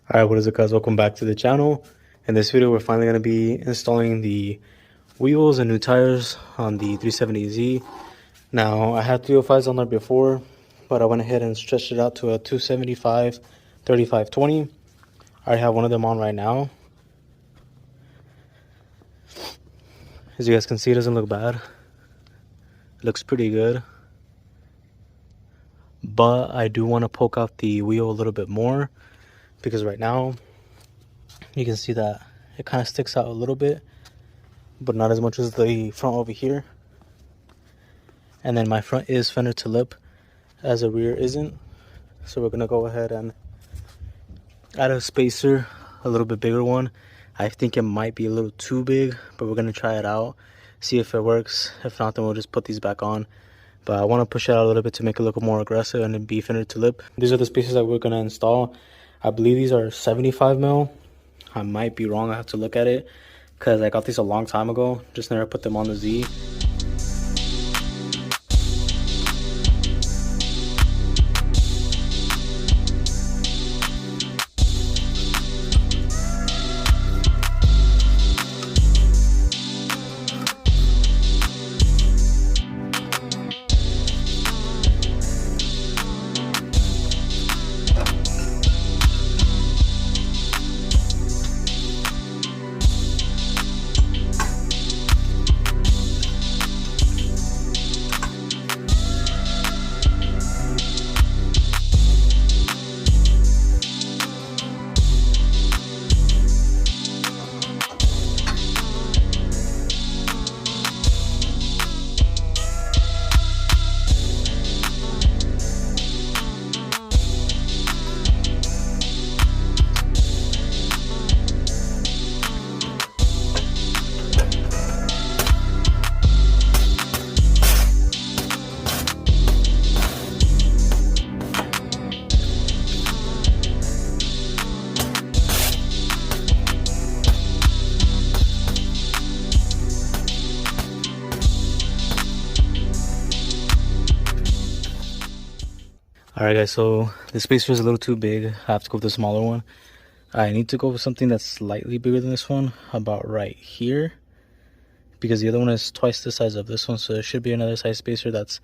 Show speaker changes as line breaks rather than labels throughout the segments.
Alright, what is it guys? Welcome back to the channel. In this video, we're finally going to be installing the wheels and new tires on the 370Z. Now, I had 305s on there before, but I went ahead and stretched it out to a 275 3520. I already have one of them on right now. As you guys can see, it doesn't look bad. It looks pretty good. But I do want to poke out the wheel a little bit more, because right now you can see that it kind of sticks out a little bit, but not as much as the front over here. And then my front is fender to lip, as the rear isn't. So we're gonna go ahead and add a spacer, a little bit bigger one. I think it might be a little too big, but we're gonna try it out, see if it works. If not, then we'll just put these back on. But I want to push it out a little bit to make it look more aggressive and then be fender to lip. These are the spacers that we're gonna install. I believe these are 75 mil. I might be wrong, I have to look at it, because I got these a long time ago, just never put them on the Z. Alright guys, so the spacer is a little too big. I have to go with the smaller one. I need to go with something that's slightly bigger than this one, about right here, because the other one is twice the size of this one. So there should be another size spacer that's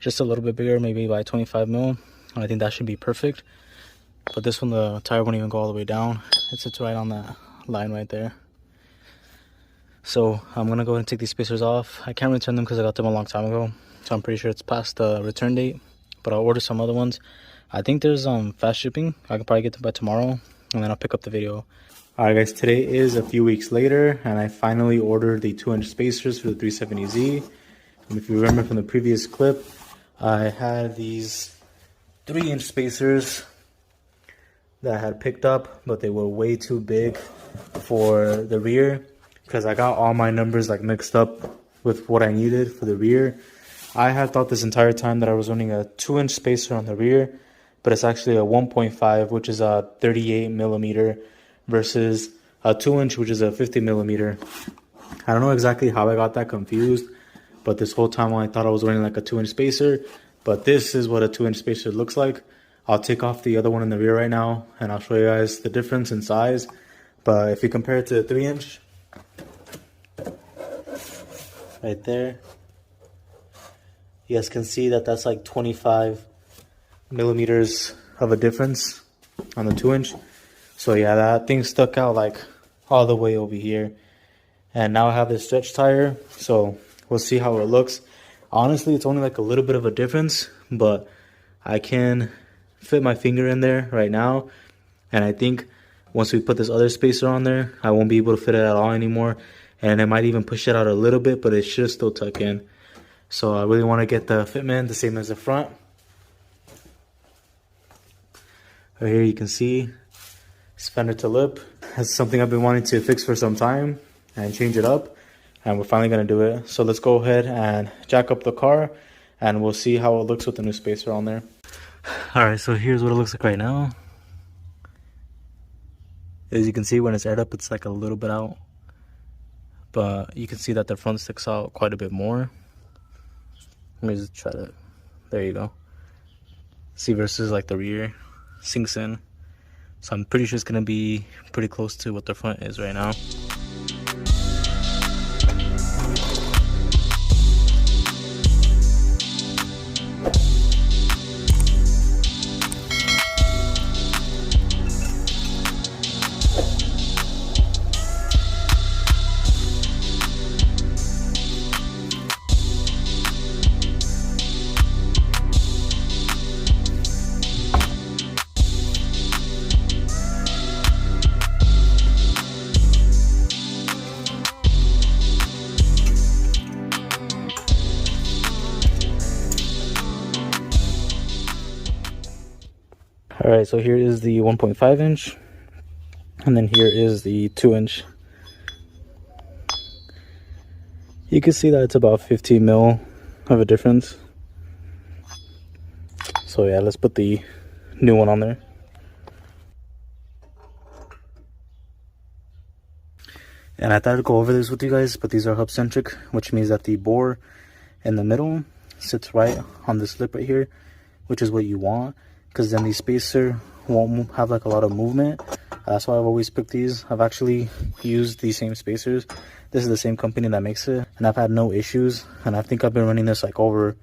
just a little bit bigger, maybe by 25 mil. And I think that should be perfect. But this one, the tire won't even go all the way down. It sits right on that line right there. So I'm gonna go ahead and take these spacers off. I can't return them because I got them a long time ago, so I'm pretty sure it's past the return date. But I'll order some other ones. I think there's fast shipping. I can probably get them by tomorrow, and then I'll pick up the video. Alright guys, today is a few weeks later, and I finally ordered the 2-inch spacers for the 370Z. And if you remember from the previous clip, I had these 3-inch spacers that I had picked up, but they were way too big for the rear, because I got all my numbers like mixed up with what I needed for the rear. I had thought this entire time that I was running a 2-inch spacer on the rear, but it's actually a 1.5, which is a 38 millimeter, versus a 2-inch, which is a 50 millimeter. I don't know exactly how I got that confused, but this whole time I thought I was running like a 2-inch spacer, but this is what a 2-inch spacer looks like. I'll take off the other one in the rear right now, and I'll show you guys the difference in size. But if you compare it to the 3-inch, right there, you guys can see that that's like 25 millimeters of a difference on the 2-inch. So yeah, that thing stuck out like all the way over here. And now I have this stretch tire, so we'll see how it looks. Honestly, it's only like a little bit of a difference, but I can fit my finger in there right now. And I think once we put this other spacer on there, I won't be able to fit it at all anymore. And it might even push it out a little bit, but it should still tuck in. So I really want to get the Fitment the same as the front. Right here you can see it's fender to lip. That's something I've been wanting to fix for some time and change it up. And we're finally going to do it. So let's go ahead and jack up the car, and we'll see how it looks with the new spacer on there. Alright, so here's what it looks like right now. As you can see, when it's aired up, it's like a little bit out. But you can see that the front sticks out quite a bit more. Let me just try to, there you go. See, versus like the rear sinks in. So I'm pretty sure it's gonna be pretty close to what the front is right now. Alright, so here is the 1.5 inch, and then here is the 2 inch. You can see that it's about 15 mil of a difference. So yeah, let's put the new one on there. And I thought I'd go over this with you guys, but these are hub centric, which means that the bore in the middle sits right on this lip right here, which is what you want, because then the spacer won't have like a lot of movement. That's why I've always picked these. I've actually used the same spacers. This is the same company that makes it, and I've had no issues. And I think I've been running this like over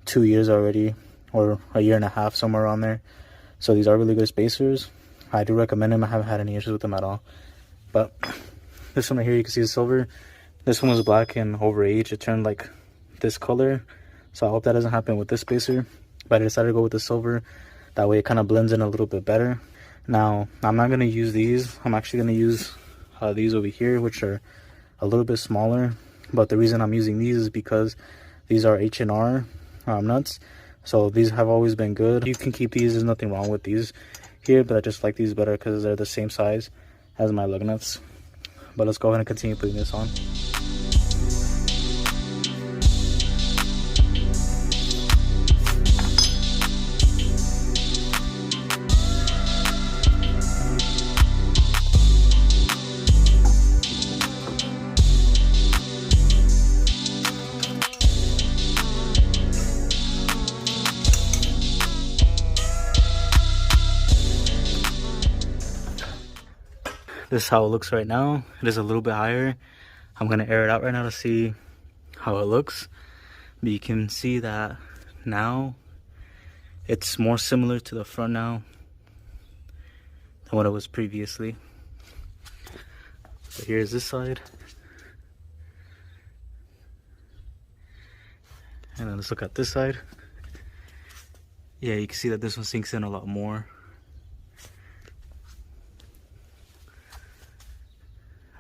2 years already, or a year and a half, somewhere around there. So these are really good spacers. I do recommend them. I haven't had any issues with them at all. But this one right here, you can see the silver. This one was black, and over age it turned like this color. So I hope that doesn't happen with this spacer. But I decided to go with the silver. That way it kind of blends in a little bit better. Now, I'm not going to use these. I'm actually going to use these over here, which are a little bit smaller. But the reason I'm using these is because these are H&R nuts. So these have always been good. You can keep these. There's nothing wrong with these here. But I just like these better because they're the same size as my lug nuts. But let's go ahead and continue putting this on. This is how it looks right now. It is a little bit higher. I'm gonna air it out right now to see how it looks. But you can see that now it's more similar to the front now than what it was previously. So here's this side. And then let's look at this side. Yeah, you can see that this one sinks in a lot more.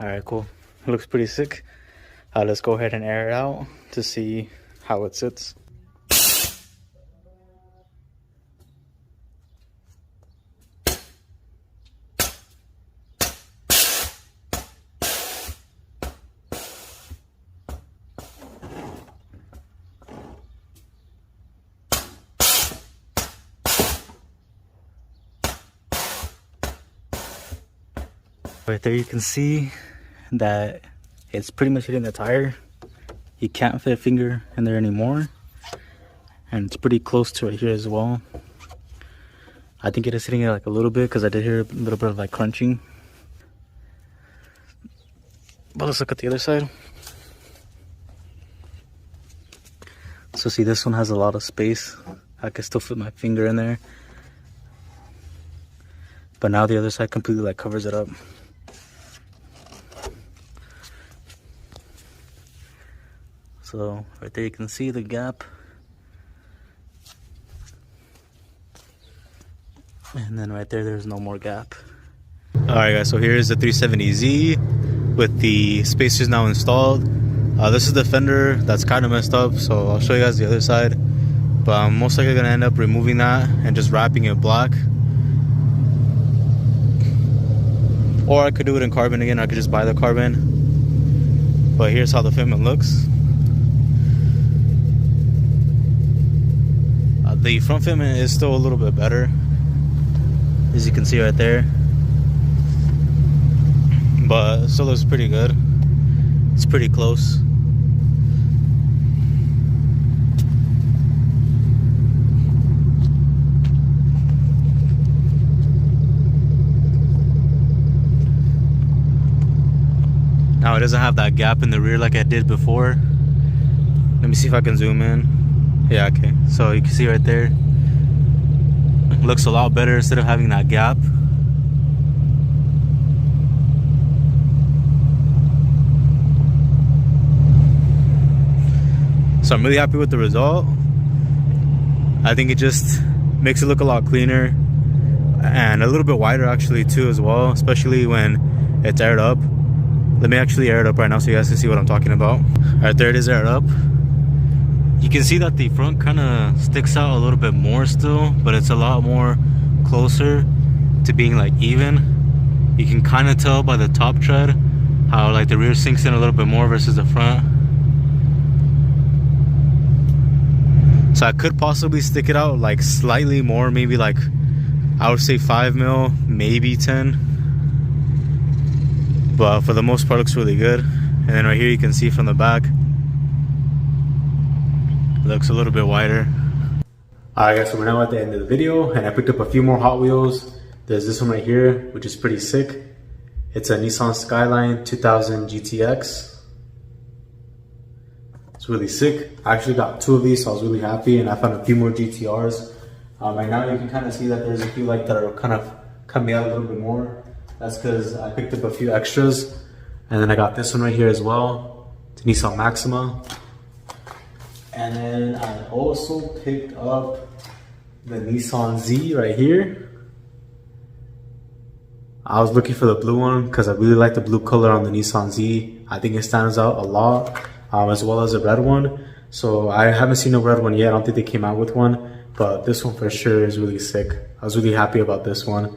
Alright, cool. It looks pretty sick. Let's go ahead and air it out to see how it sits. Right there you can see that it's pretty much hitting the tire. You can't fit a finger in there anymore, and it's pretty close to right here as well. I think it is hitting it like a little bit because I did hear a little bit of like crunching. But let's look at the other side. So see, this one has a lot of space. I can still fit my finger in there, but now the other side completely like covers it up. So right there you can see the gap. And then right there, there's no more gap. Alright guys, so here's the 370Z with the spacers now installed. This is the fender that's kind of messed up, so I'll show you guys the other side. But I'm most likely going to end up removing that and just wrapping it black. Or I could do it in carbon again. I could just buy the carbon. But here's how the fitment looks. The front fitment is still a little bit better, as you can see right there, but it still looks pretty good. It's pretty close. it doesn't have that gap in the rear like I did before. Let me see if I can zoom in. Yeah, okay. So you can see right there. It looks a lot better instead of having that gap. So I'm really happy with the result. I think it just makes it look a lot cleaner and a little bit wider actually too as well, especially when it's aired up. Let me actually air it up right now so you guys can see what I'm talking about. All right, there it is aired up. You can see that the front kind of sticks out a little bit more still, but it's a lot more closer to being like even. You can kind of tell by the top tread how like the rear sinks in a little bit more versus the front. So I could possibly stick it out like slightly more, maybe like I would say 5 mil, maybe 10. But for the most part, looks really good. And then right here, you can see from the back, it looks a little bit wider. Alright guys, so we're now at the end of the video, and I picked up a few more Hot Wheels. There's this one right here, which is pretty sick. It's a Nissan Skyline 2000 GTX. It's really sick. I actually got 2 of these, so I was really happy, and I found a few more GTRs. Right now, you can kind of see that there's a few like that are kind of coming out a little bit more. That's because I picked up a few extras. And then I got this one right here as well. It's Nissan Maxima. And then I also picked up the Nissan Z right here. I was looking for the blue one because I really like the blue color on the Nissan Z. I think it stands out a lot, as well as the red one. So I haven't seen a red one yet. I don't think they came out with one. But this one for sure is really sick. I was really happy about this one.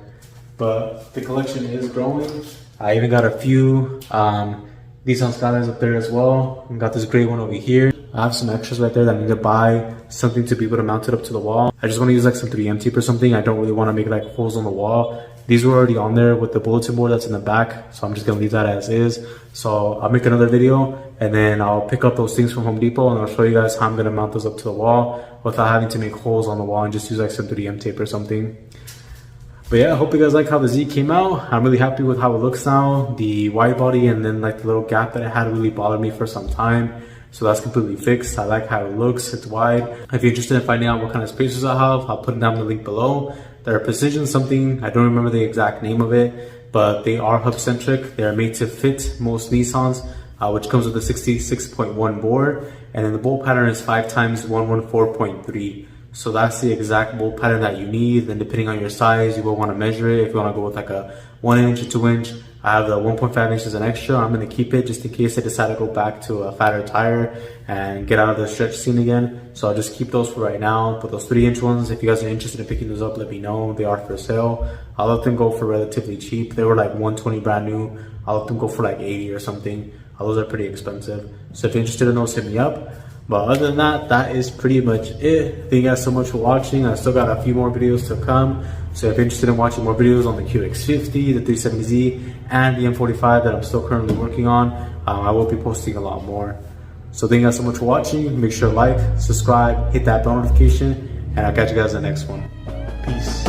But the collection is growing. I even got a few Nissan Skylines up there as well. I got this gray one over here. I have some extras right there that I need to buy something to be able to mount it up to the wall. I just want to use like some 3M tape or something. I don't really want to make like holes on the wall. These were already on there with the bulletin board that's in the back. So I'm just going to leave that as is. So I'll make another video and then I'll pick up those things from Home Depot and I'll show you guys how I'm going to mount those up to the wall without having to make holes on the wall and just use like some 3M tape or something. But yeah, I hope you guys like how the Z came out. I'm really happy with how it looks now. The wide body and then like the little gap that it had really bothered me for some time. So that's completely fixed. I like how it looks, it's wide. If you're interested in finding out what kind of spacers I have, I'll put down the link below. They're Precision something, I don't remember the exact name of it, but they are hub centric. They're made to fit most Nissans, which comes with a 66.1 bore. And then the bolt pattern is 5x114.3. So that's the exact bolt pattern that you need. Then depending on your size, you will want to measure it. If you want to go with like a 1 inch or 2 inch, I have the 1.5 inches an extra. I'm going to keep it just in case I decide to go back to a fatter tire and get out of the stretch scene again. So I'll just keep those for right now. But those 3-inch ones, if you guys are interested in picking those up, let me know. They are for sale. I'll let them go for relatively cheap. They were like 120 brand new. I'll let them go for like 80 or something. Those are pretty expensive. So if you're interested in those, hit me up. But other than that, that is pretty much it. Thank you guys so much for watching. I still got a few more videos to come. So if you're interested in watching more videos on the QX50, the 370Z, and the M45 that I'm still currently working on, I will be posting a lot more. So thank you guys so much for watching. Make sure to like, subscribe, hit that bell notification, and I'll catch you guys in the next one. Peace.